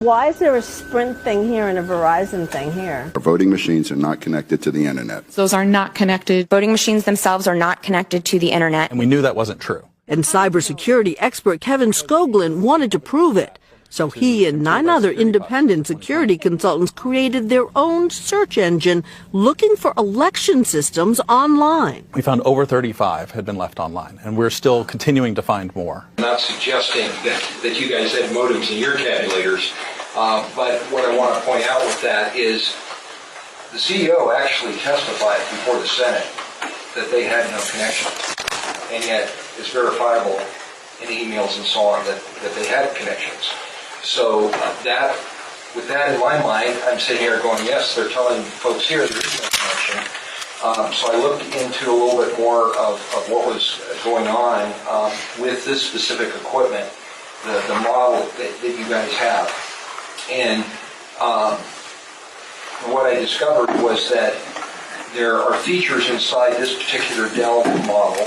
Why is there a Sprint thing here and a Verizon thing here? Our voting machines are not connected to the internet. Those are not connected. Voting machines themselves are not connected to the internet. And we knew that wasn't true. And cybersecurity expert Kevin Skoglund wanted to prove it. So he and 9 other independent security consultants created their own search engine looking for election systems online. We found over 35 had been left online, and we're still continuing to find more. I'm not suggesting that you guys had modems in your tabulators, but what I want to point out with that is the CEO actually testified before the Senate that they had no connection, and yet it's verifiable in emails and so on that they had connections. So with that in my mind, I'm sitting here going, yes, they're telling folks here there is no connection. So I looked into a little bit more of what was going on with this specific equipment, the model that you guys have. And what I discovered was that there are features inside this particular Dell model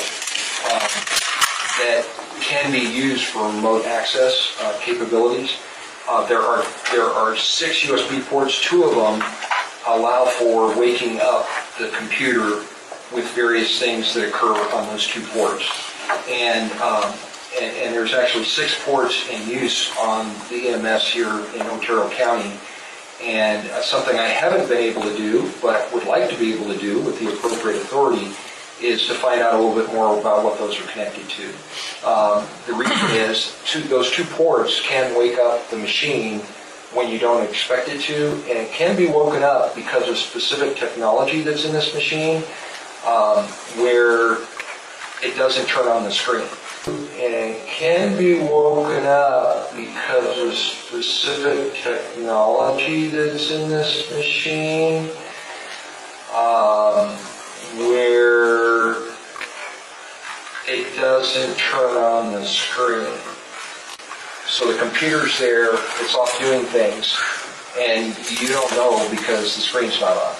that can be used for remote access capabilities. There are 6 USB ports. 2 of them allow for waking up the computer with various things that occur on those 2 ports. And there's actually 6 ports in use on the EMS here in Ontario County. And something I haven't been able to do, but would like to be able to do with the appropriate authority, is to find out a little bit more about what those are connected to. The reason is those 2 ports can wake up the machine when you don't expect it to, and it can be woken up because of specific technology that's in this machine where it doesn't turn on the screen. And it can be woken up because of specific technology that's in this machine where it doesn't turn on the screen. So the computer's there, it's off doing things, and you don't know because the screen's not on,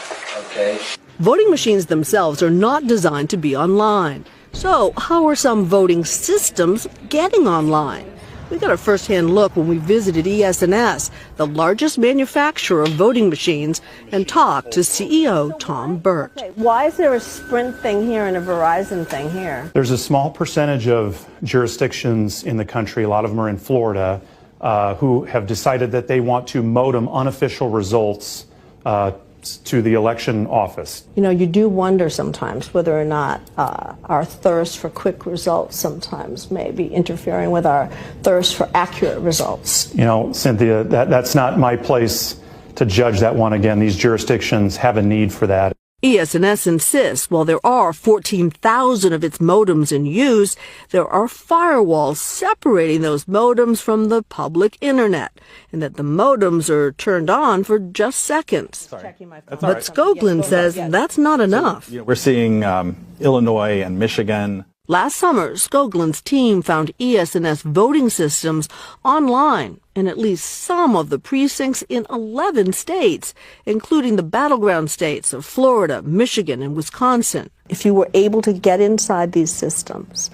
okay? Voting machines themselves are not designed to be online. So how are some voting systems getting online? We got a first-hand look when we visited ES&S, the largest manufacturer of voting machines, and talked to CEO Tom Burt. Okay, why is there a Sprint thing here and a Verizon thing here? There's a small percentage of jurisdictions in the country, a lot of them are in Florida, who have decided that they want to modem unofficial results to the election office. You know, you do wonder sometimes whether or not our thirst for quick results sometimes may be interfering with our thirst for accurate results. You know, Cynthia, that's not my place to judge that one. Again, these jurisdictions have a need for that. ES&S insists while there are 14,000 of its modems in use, there are firewalls separating those modems from the public internet, and that the modems are turned on for just seconds. But Skoglund says that's not enough. So, we're seeing Illinois and Michigan. Last summer, Skoglund's team found ES&S voting systems online in at least some of the precincts in 11 states, including the battleground states of Florida, Michigan, and Wisconsin. If you were able to get inside these systems,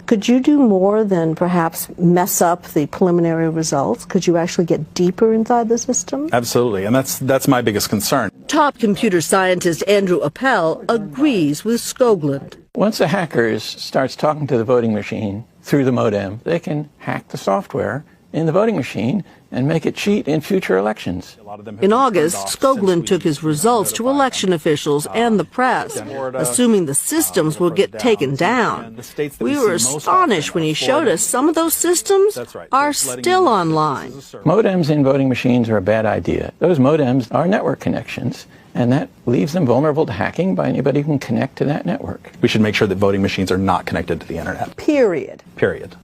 could you do more than perhaps mess up the preliminary results? Could you actually get deeper inside the system? Absolutely, and that's my biggest concern. Top computer scientist Andrew Appel agrees with Skoglund. Once a hacker starts talking to the voting machine through the modem, they can hack the software in the voting machine and make it cheat in future elections. In August, Skoglund took his results to election officials and the press, assuming the systems will get taken down. We were astonished when he showed us some of those systems are still online. Modems in voting machines are a bad idea. Those modems are network connections, and that leaves them vulnerable to hacking by anybody who can connect to that network. We should make sure that voting machines are not connected to the internet. Period. Period.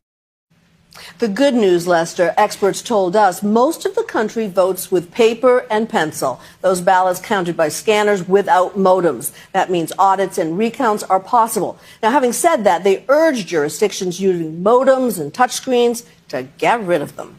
The good news, Lester, experts told us most of the country votes with paper and pencil. Those ballots counted by scanners without modems. That means audits and recounts are possible. Now, having said that, they urge jurisdictions using modems and touchscreens to get rid of them.